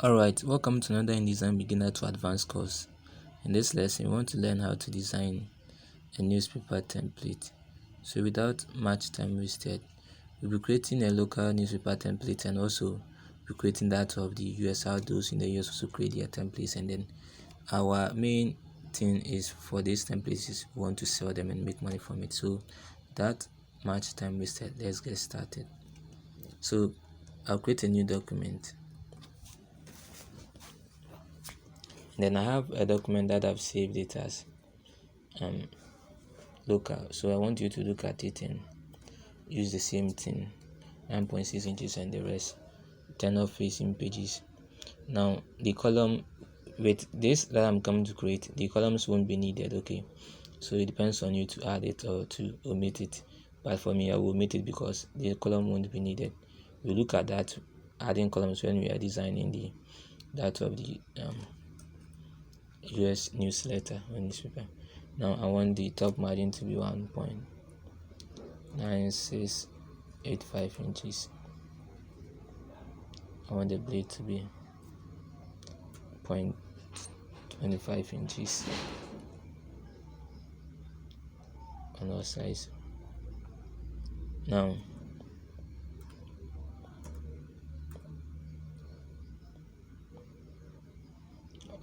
Alright, welcome to another InDesign beginner to advanced course. In this lesson, we want to learn how to design a newspaper template. So without much time wasted, we'll be creating a local newspaper template and also be creating that of the US, how those in the US also create their templates. And then our main thing is for these templates is we want to sell them and make money from it. So without much time wasted, let's get started. So I'll create a new document. Then I have a document that I've saved it as local. So I want you to look at it and use the same thing, 9.6 inches and the rest, turn off facing pages. Now the column with this that I'm coming to create, the columns won't be needed. Okay, so it depends on you to add it or to omit it, but for me I will omit it because the column won't be needed. We look at that adding columns when we are designing the that of the US newsletter or newspaper. Now I want the top margin to be 1.9685 inches. I want the blade to be 0.25 inches on all sides. Now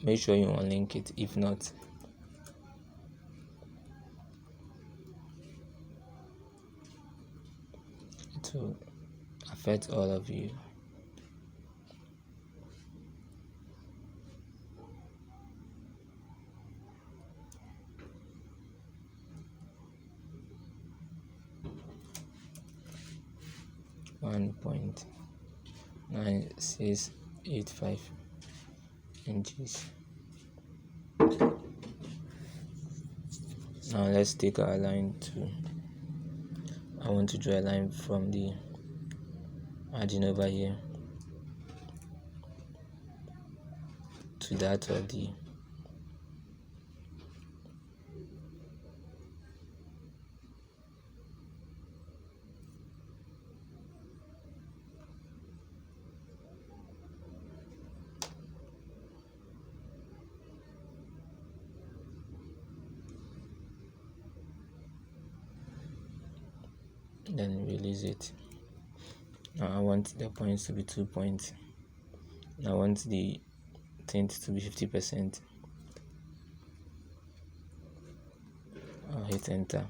make sure you unlink it, if not it will affect all of you. .9685 inches. Now let's take our line to, I want to draw a line from the margin over here to that of the then release it. Now I want the points to be 2 points. I want the tint to be 50%. I'll hit enter.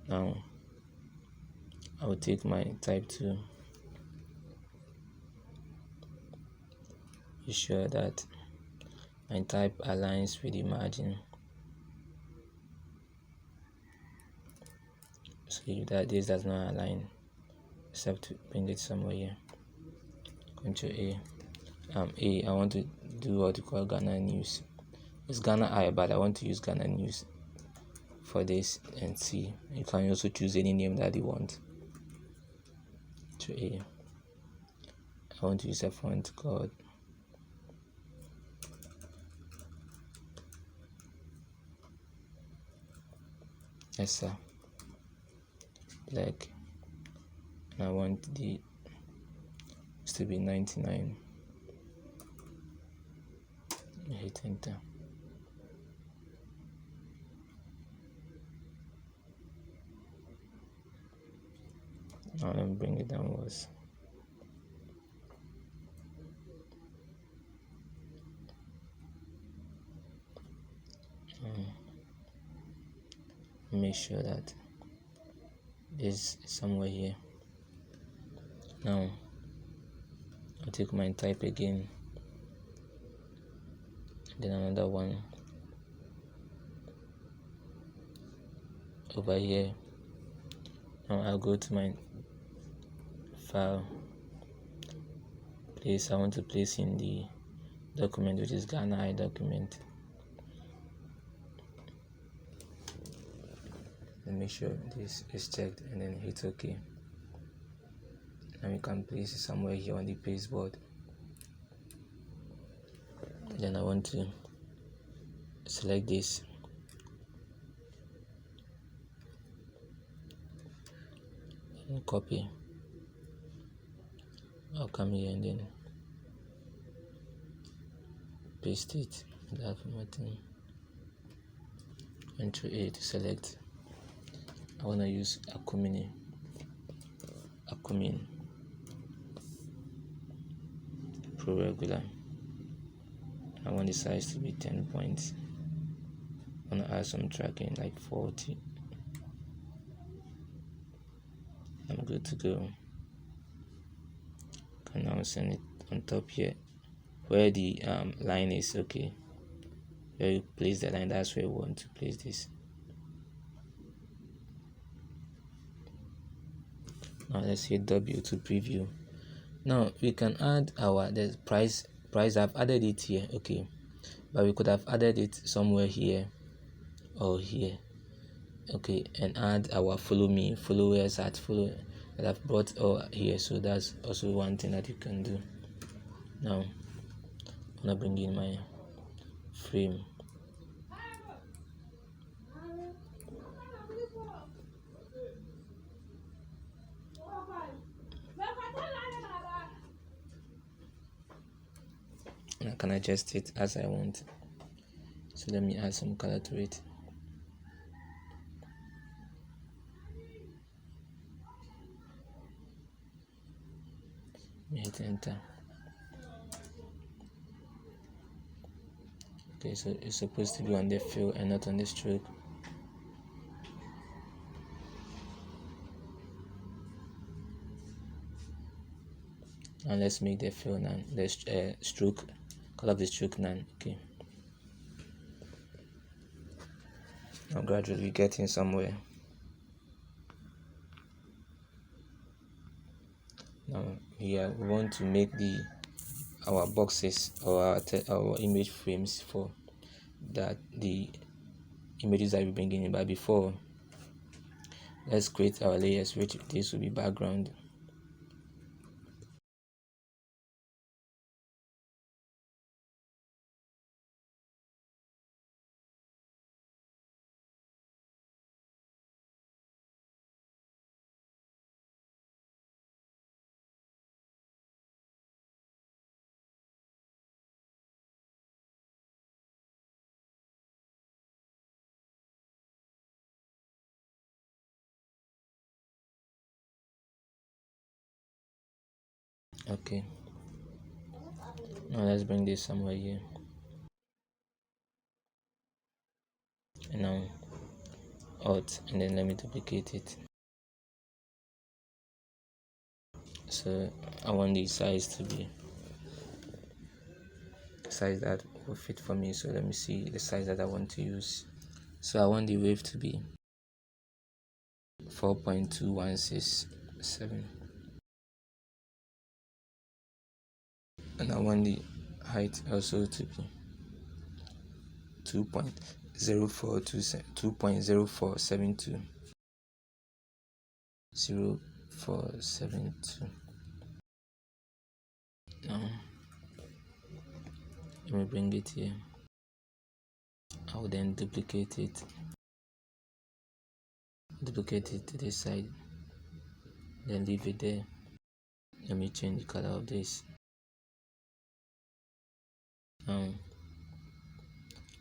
Now I will take my type to be sure that my type aligns with the margin. So that this does not align, except to bring it somewhere here. Control A. I want to do what we call Ghana News. It's Ghana I, but I want to use Ghana News for this. And C. You can also choose any name that you want. Control A. I want to use a font called Esa Black, and I want the to be 99. Hit enter. Now let me bring it downwards. Make sure that this is somewhere here. Now I'll take my type again, then another one over here. Now I'll go to my file place. I want to place in the document, which is Ghana I document, and make sure this is checked and then hit OK. And we can place it somewhere here on the pasteboard. Then I want to select this and copy. I'll come here and then paste it without formatting. Control A to select. I want to use Acumin Pro Regular. I want the size to be 10 points. I want to add some tracking like 40. I'm good to go. Can now send it on top here where the line is. Okay, where you place the line, that's where we want to place this. Now let's hit W to preview. Now we can add the price. I've added it here, okay, but we could have added it somewhere here or here, okay, and add our followers at follow that I've brought here. So that's also one thing that you can do. Now I'm gonna bring in my frame. And I can adjust it as I want. So let me add some color to it. Hit enter. Okay, so it's supposed to be on the fill and not on the stroke. And let's make the fill none. The stroke, color of the stroke none. Okay. Now gradually getting somewhere. Now here we want to make our boxes or our image frames for the images that we bring in. But before, let's create our layers, which this will be background. Okay, now let's bring this somewhere here, and now Alt, and then let me duplicate it. So I want the size to be size that will fit for me. So let me see the size that I want to use. So I want the width to be 4.2167, and I want the height also to be 2.0472. 0472. Now let me bring it here. I will then duplicate it to this side, then leave it there. Let me change the color of this. Now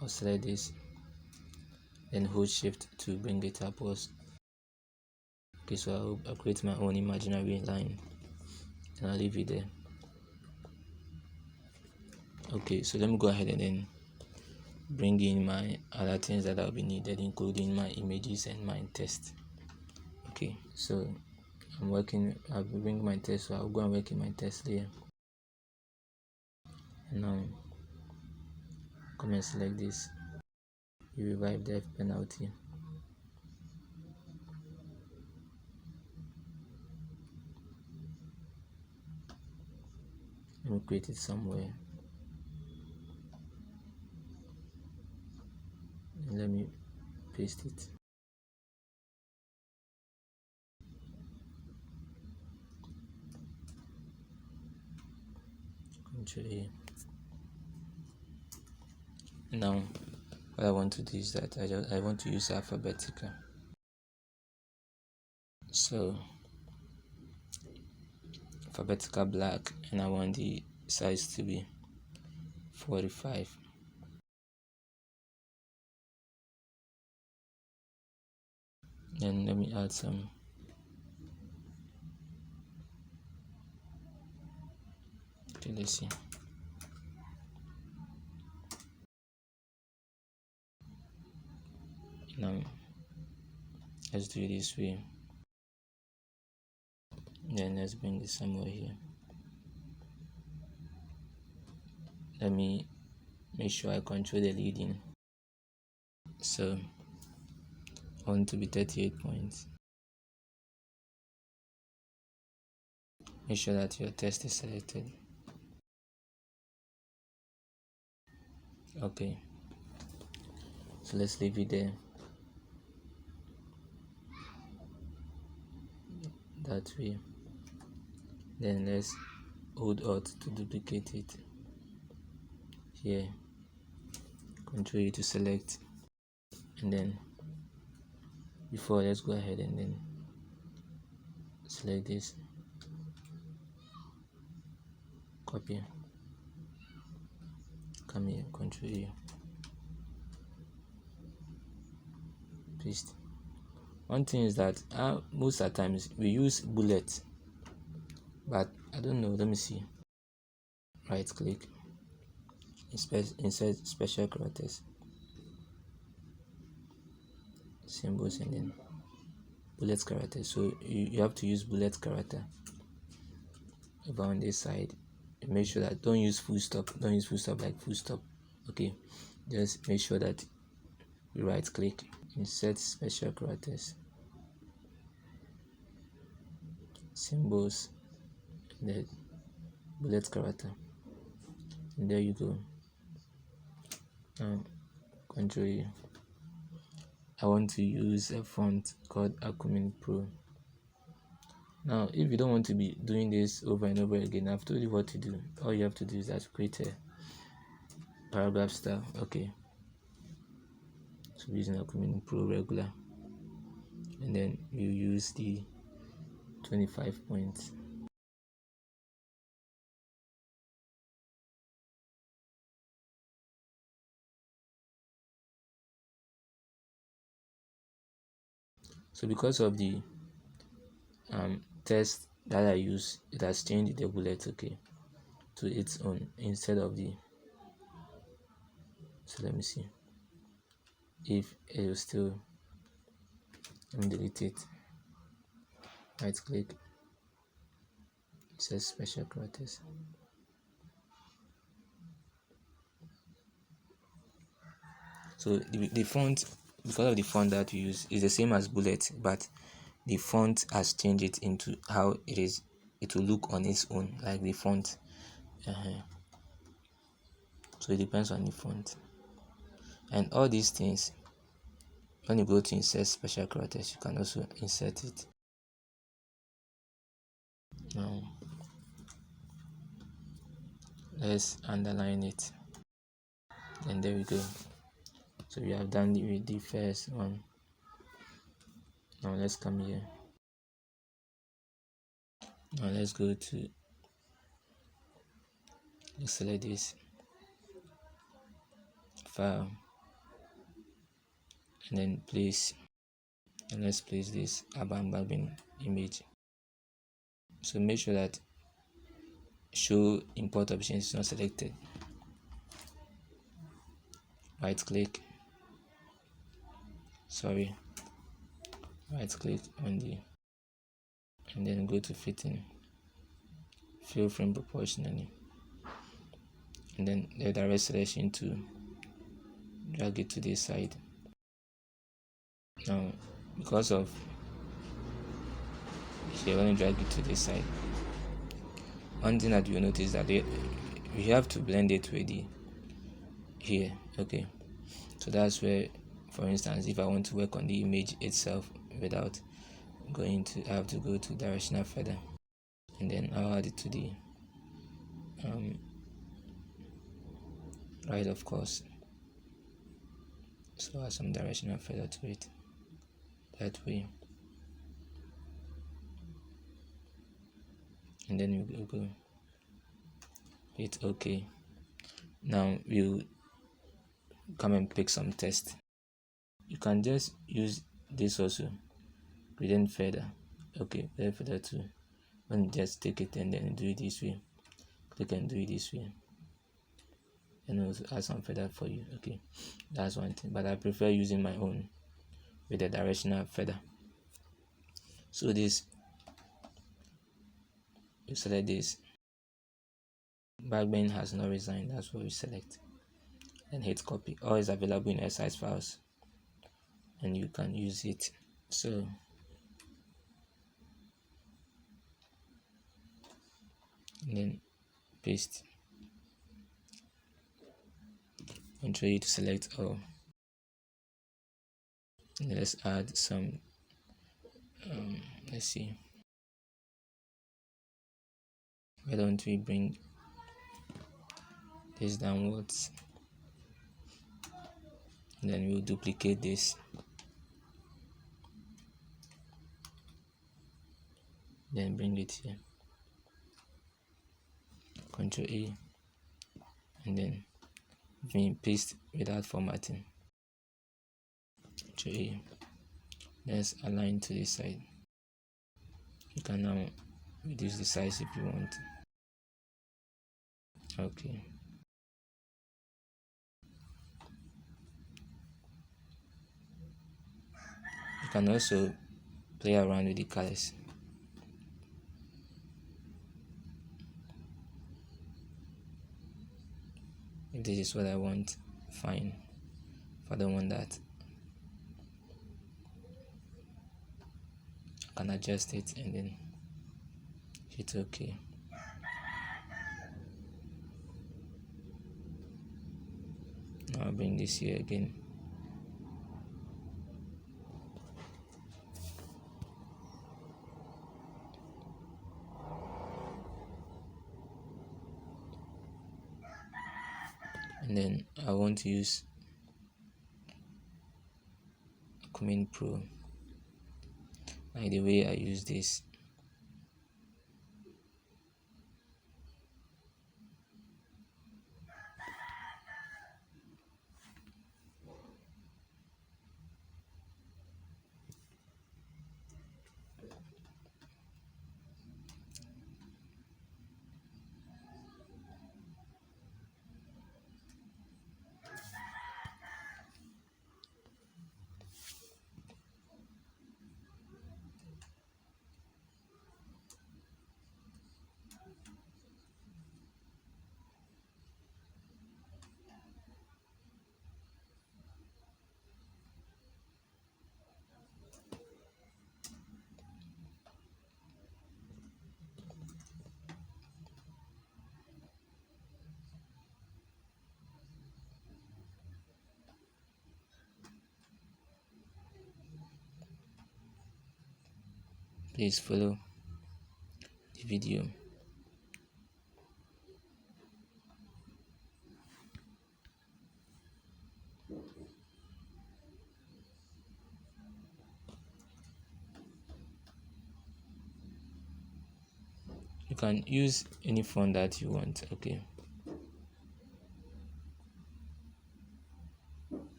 I'll select this, then hold shift to bring it upwards. Okay, so I'll create my own imaginary line and I'll leave it there. Okay, so let me go ahead and then bring in my other things that will be needed, including my images and my text. Okay, so I'll bring my text, so I'll go and work in my text layer. And now come and select this. You revive the F penalty. Let me create it somewhere. And let me paste it. Control A. Now what I want to do is that I want to use alphabetical. So alphabetical black, and I want the size to be 45. Then let me add some. Okay, let's see. Now let's do it this way. Then let's bring this somewhere here. Let me make sure I control the leading. So I want to be 38 points. Make sure that your test is selected. Okay, so let's leave it there. That way. Then let's hold Alt to duplicate it. Here, Control U to select, and then before, let's go ahead and then select this, copy, come here, Control U, paste. One thing is that most of the times we use bullet, but I don't know. Let me see. Right click, insert special characters, symbols, and then bullet character. So you have to use bullet character over on this side. Make sure that don't use full stop like full stop. Okay, just make sure that you right click, insert special characters, symbols, and then bullet character, and there you go. Now Control U. I want to use a font called Acumen Pro. Now if you don't want to be doing this over and over again, I've told you what to do. All you have to do is that create a paragraph style. Okay, so using Acumen Pro regular, and then you use the 25 points. So because of the text that I use, it has changed the bullet, okay, to its own instead of the. So let me see if it will still. Let me delete it. Right click, it says special characters. So the font, because of the font that we use, is the same as bullet, but the font has changed it into how it is. It will look on its own, like the font. So it depends on the font. And all these things, when you go to insert special characters, you can also insert it. Now let's underline it, and there we go. So we have done the first one. Now let's come here. Now let's go to, let's select this file, and then place, and let's place this abandoned image. So make sure that show import options is not selected. Right click, right click on the, and then go to fitting, fill frame proportionally, and then the direct selection to drag it to this side. Now because of here, when you drag it to this side, one thing that you'll notice that we have to blend it with the here. Okay, so that's where, for instance, if I want to work on the image itself without going to, I have to go to directional feather, and then I'll add it to the right, of course. So add some directional feather to it that way, and then you go hit OK. Now we'll come and pick some text. You can just use this also, gradient feather. Okay, gradient feather too. When you just take it and then do it this way, click and do it this way, and also add some feather for you. Okay, that's one thing, but I prefer using my own with the directional feather. So this, you select this, backbend has not resigned, that's what we select, and hit copy. All is available in size files and you can use it. So and then paste, Ctrl U to select all. And let's add some let's see, why don't we bring this downwards, and then we'll duplicate this, then bring it here, Ctrl A, and then paste without formatting, Ctrl A. Let's align to this side. You can now reduce the size if you want. Okay, you can also play around with the colors. If this is what I want, fine. If I don't want that, I can adjust it and then hit OK. Now I'll bring this here again. And then I want to use Command Pro, like the way I use this. Please follow the video. You can use any font that you want. Okay,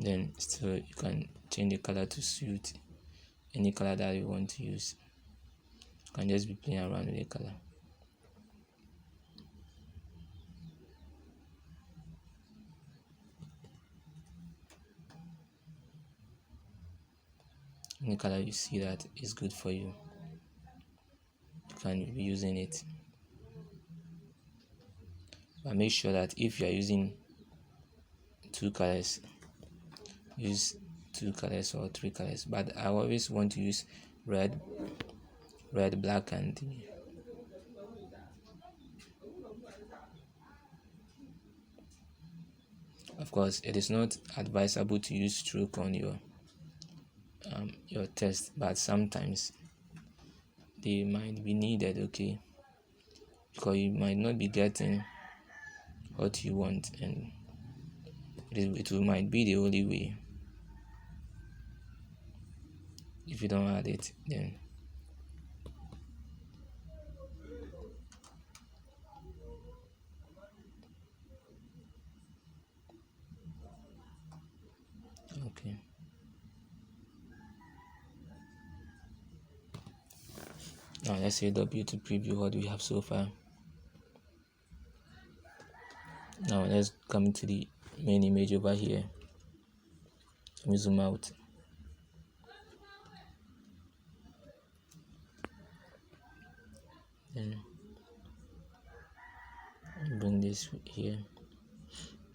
then still you can change the color to suit any color that you want to use. You can just be playing around with the color. Any color you see that is good for you, you can be using it. But make sure that if you are using two colors, use two colors or three colors. But I always want to use red, black, and of course it is not advisable to use stroke on your text, but sometimes they might be needed. Okay, because you might not be getting what you want, and it might be the only way. If you don't add it, then Okay. Now let's say W to preview what we have so far. Now let's come to the main image over here. Let me zoom out. Then bring this here.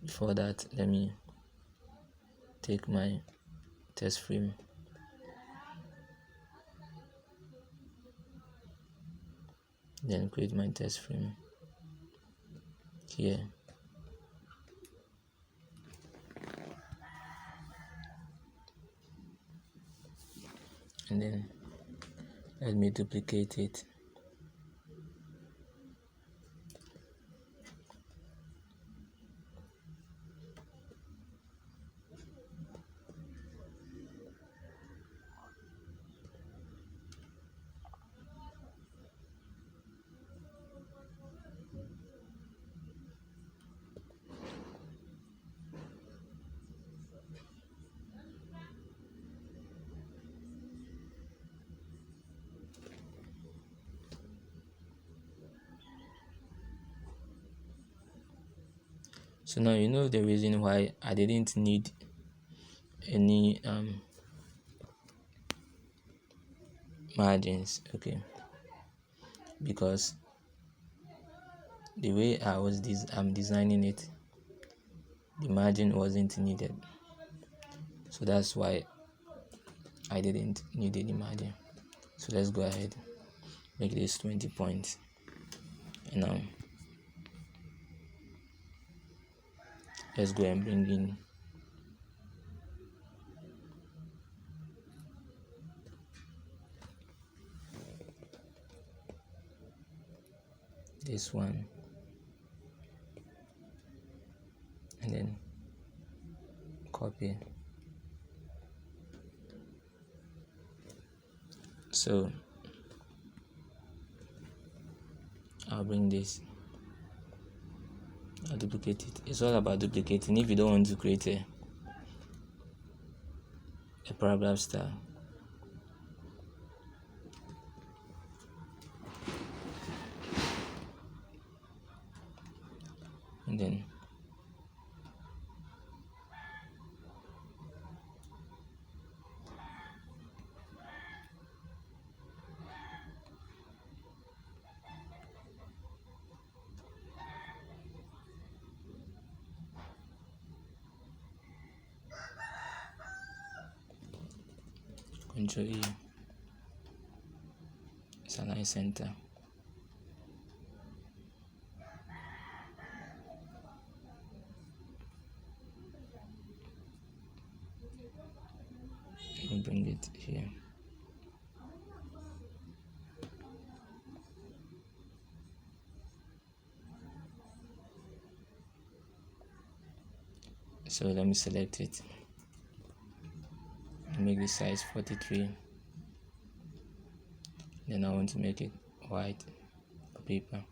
Before that, let me take my test frame. Then create my test frame here. And then let me duplicate it. So now you know the reason why I didn't need any margins. Okay, because the way I'm designing it, the margin wasn't needed, so that's why I didn't need any margin. So let's go ahead, make this 20 points. And now let's go and bring in this one, and then copy. So I'll bring this, I'll duplicate it. It's all about duplicating. If you don't want to create a paragraph style, and then Control E, it's align center. And bring it here. So let me select it, make the size 43. Then I want to make it white paper.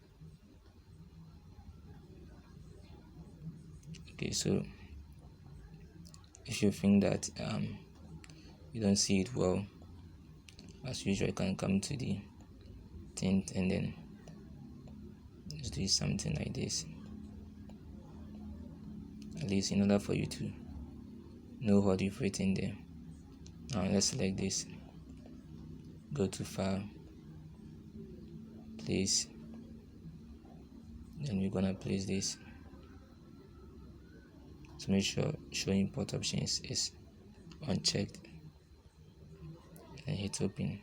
Okay, so if you think that you don't see it well, as usual, you can come to the tint and then just do something like this, at least in order for you to know what you've written there. Now let's select this, go to file, place, then we're gonna place this. So make sure show import options is unchecked and hit open.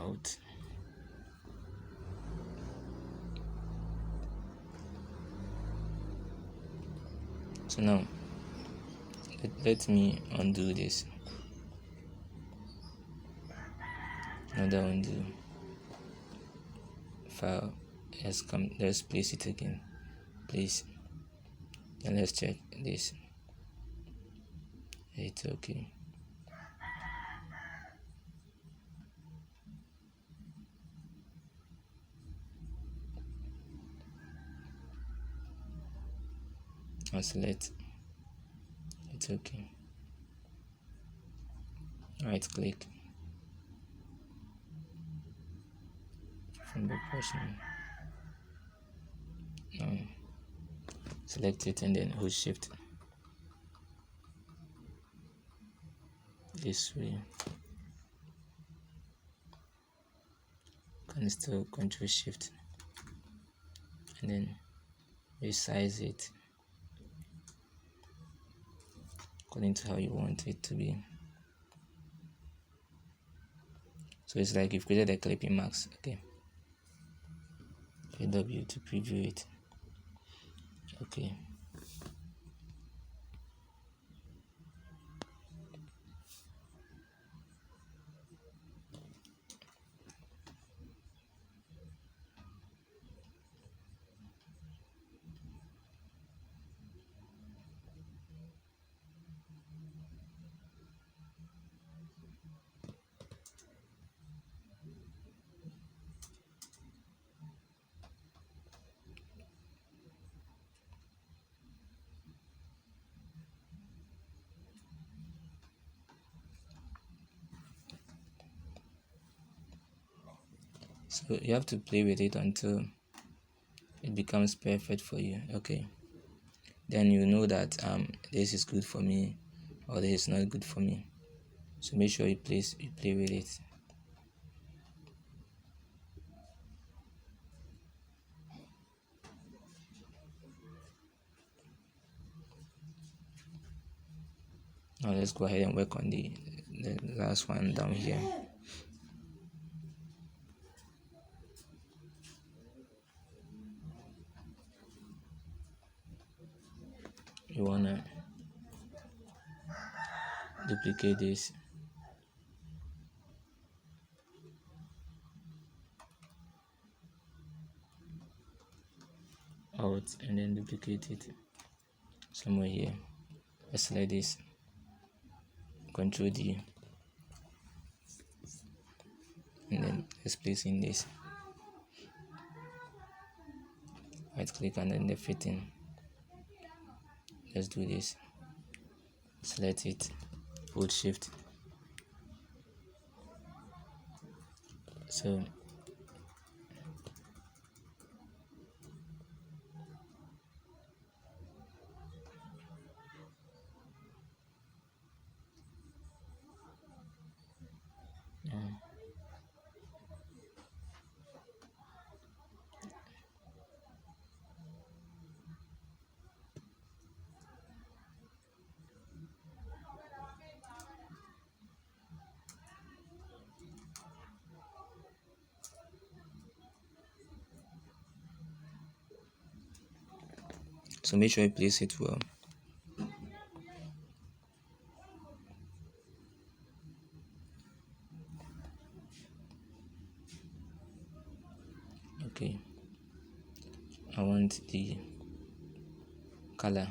Out. So now let me undo this. Another undo. File. Let's place it again. Place. Then let's check this. Hit OK. and select it's okay. Right click from the person. Now select it and then hold shift this way. Can still control shift and then resize it according to how you want it to be. So it's like you've created a clipping mask. Okay. W to preview it. Okay. So you have to play with it until it becomes perfect for you. Okay. Then you know that this is good for me or this is not good for me. So make sure you play with it. Now let's go ahead and work on the last one down here. You wanna duplicate this. Out and then duplicate it somewhere here. Let's select this. Control D. And then let's place in this. Right click and then the fitting. Let's do this. Select it. Hold shift. So make sure you place it well. Okay. I want the color.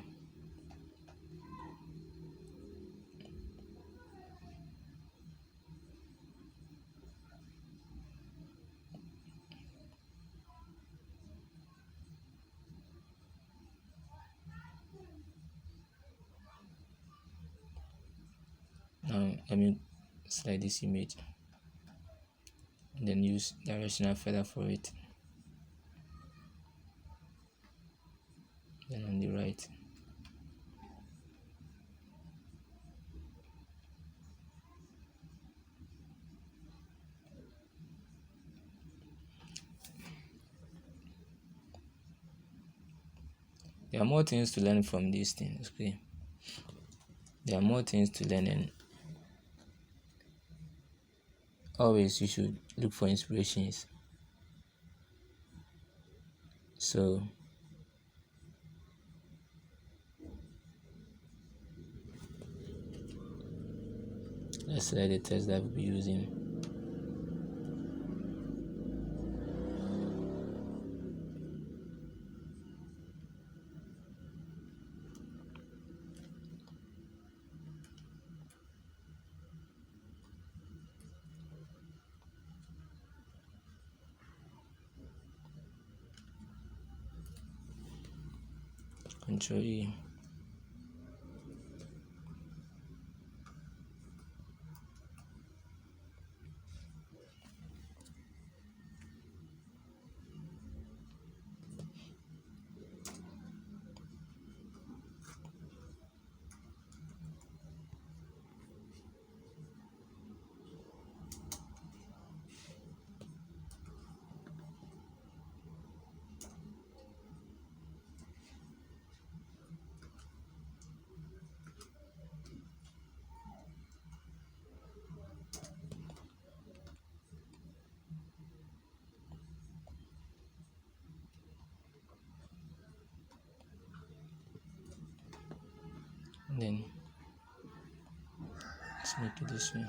Now let me select this image and then use directional feather for it. Then on the right. There are more things to learn from these things, okay? There are more things to learn, and always you should look for inspirations. So let's select the text that we'll be using. Control E. And then let's make it this way.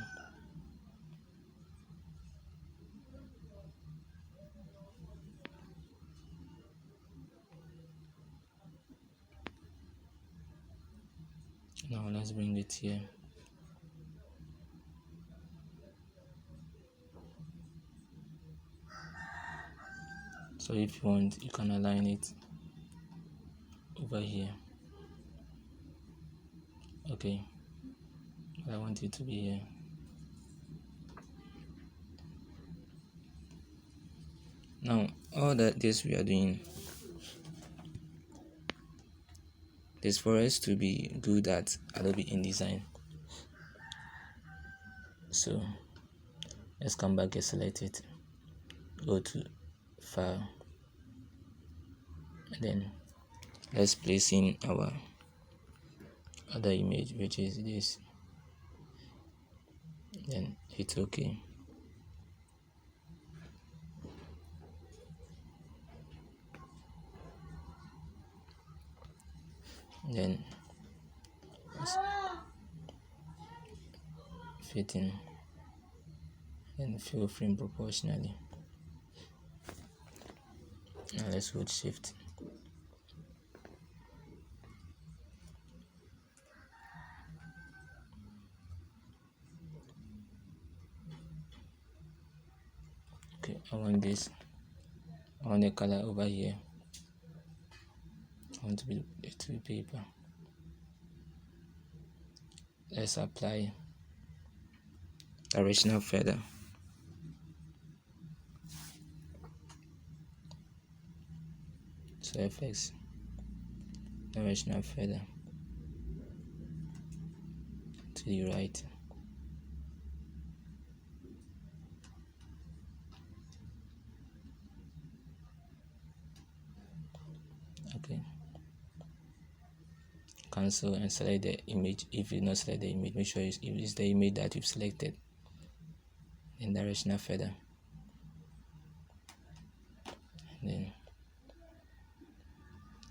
Now let's bring it here. So if you want, you can align it over here. Okay, I want it to be here. Now all this we are doing is for us to be good at Adobe InDesign. So let's come back and select it, go to File, and then let's place in our other image, which is this. Then hit OK. Then let's fit in and fill frame proportionally. Now let's hold Shift. Okay, I want this. I want the color over here. I want it to be paper. Let's apply directional feather. So FX, directional feather to the right. Okay. Cancel and select the image. If you not select the image, make sure it's the image that you've selected. Then directional feather. And then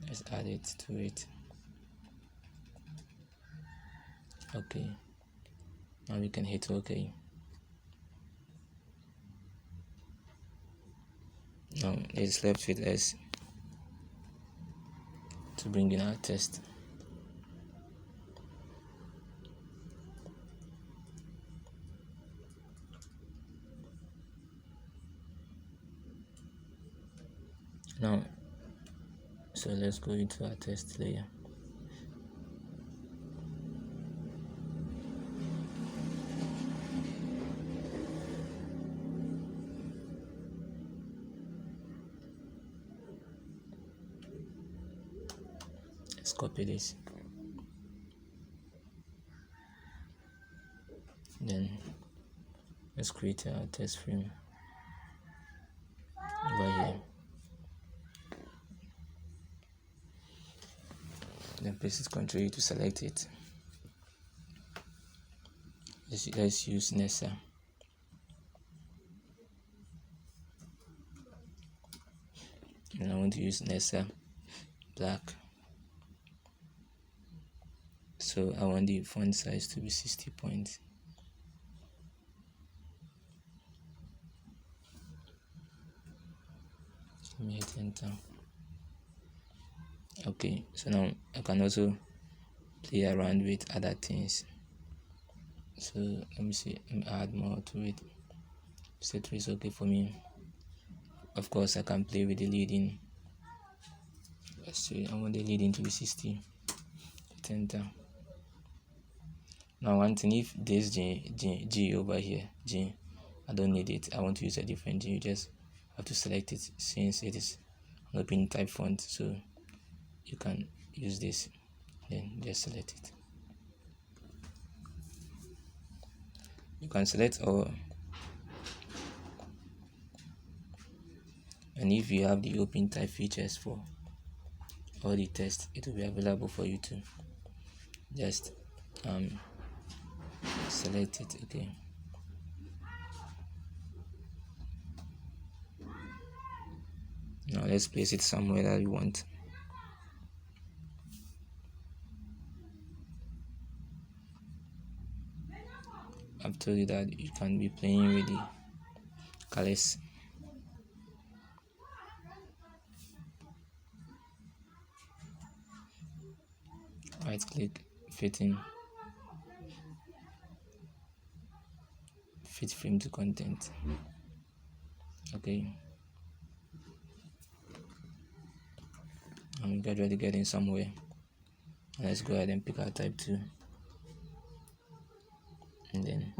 let's add it to it. Okay. Now we can hit OK. Now it's left with us to bring in our text. Now, so let's go into our text layer. Let's copy this. Then let's create our text frame over here. Then press Ctrl E to select it. Let's use Nessa. And I want to use Nessa black. So I want the font size to be 60 points. Let me hit enter. Okay, so now I can also play around with other things. So let me see, let me add more to it. Set is okay for me. Of course, I can play with the leading. So I want the leading to be 60. Hit enter. Now one thing, if this G over here, G, I don't need it, I want to use a different G, you just have to select it since it is an open type font, so you can use this, then just select it. You can select all, and if you have the open type features for all the text, it will be available for you to just select it. Okay, now let's place it somewhere that we want. I've told you that you can be playing with the colors. Right click, fit frame to content. Okay, I'm gradually getting somewhere. Let's go ahead and pick our type 2, and then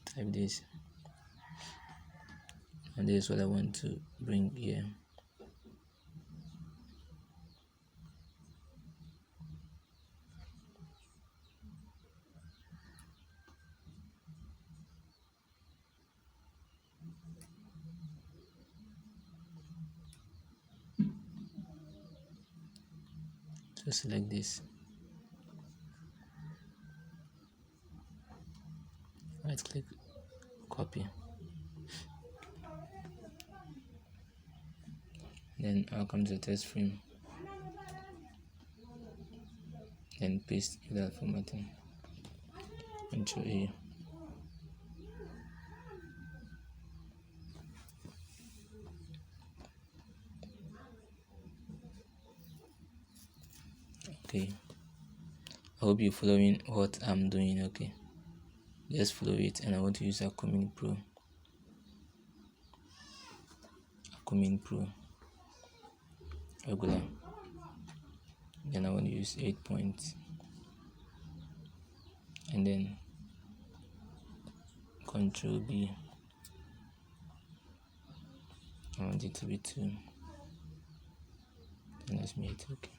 type this, and this is what I want to bring here. So select this, right click, copy, then I'll come to the text frame and paste without formatting. Control A. Okay, I hope you're following what I'm doing. Okay, just follow it, and I want to use Acumin Pro. Regular. Then I want to use 8 points, and then Control B. I want it to be 2, and let's make it okay.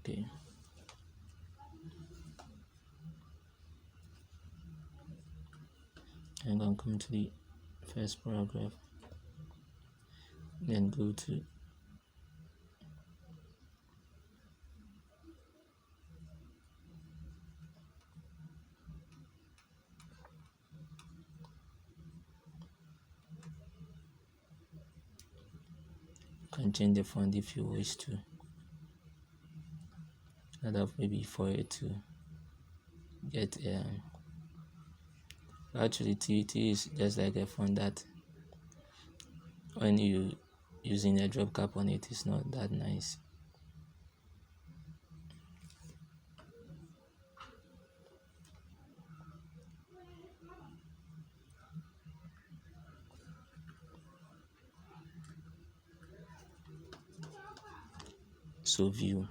Okay. I'm going to come to the first paragraph, then go to can change the font if you wish to. That maybe for it to get actually TT is just like a font that when you using a drop cap on it, it's not that nice. So view.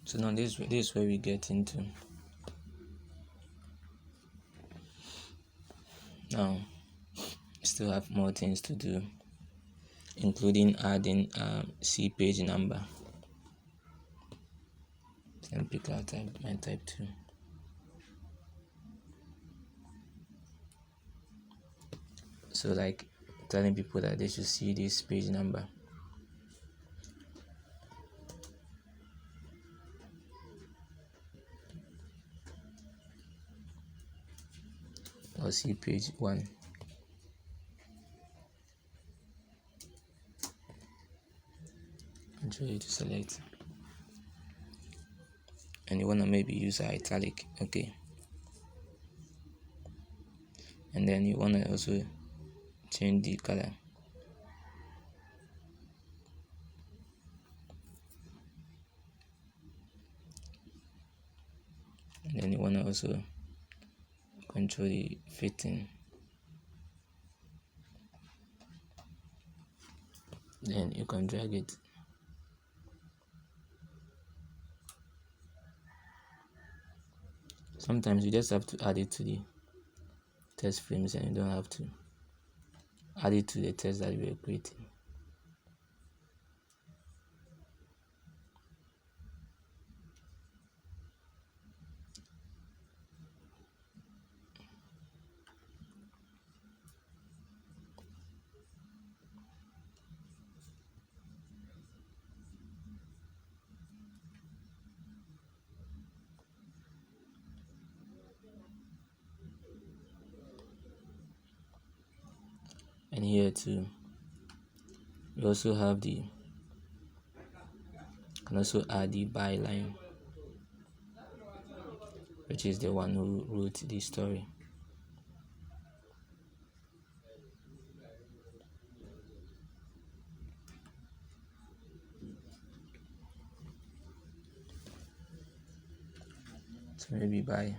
So now this is where we get into. Now still have more things to do, including adding C page number. Then pick out my type 2. So like telling people that they should see this page number. Or see page 1. Control you to select. And you wanna maybe use italic, okay. And then you wanna also change the color. And then you wanna also control the fitting. Then you can drag it. Sometimes you just have to add it to the test frames, and you don't have to add it to the test that we are creating. And here too, you also have the, can also add the byline, which is the one who wrote the story. So maybe by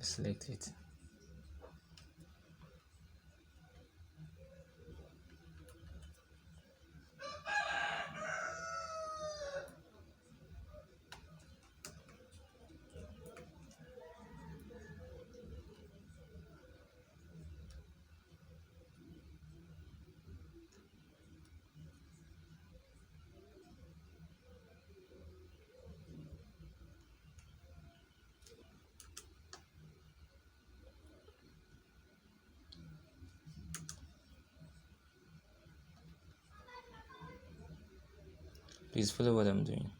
select it. Please follow what I'm doing.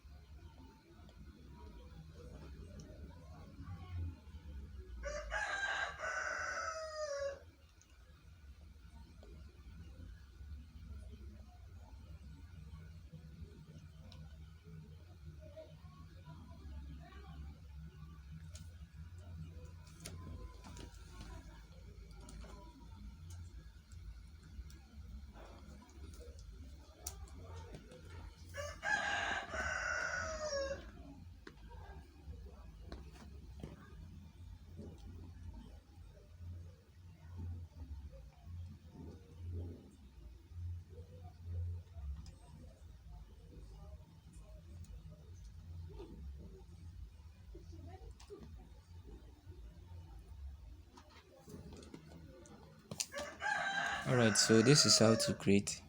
Alright, so this is how to create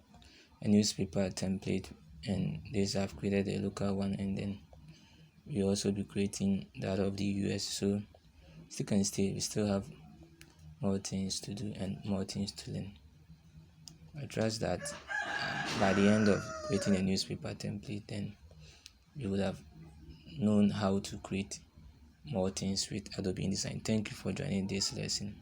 a newspaper template, and this I've created a local one, and then we also be creating that of the US. So still can stay, we still have more things to do and more things to learn. I trust that by the end of creating a newspaper template, then you would have known how to create more things with Adobe InDesign. Thank you for joining this lesson.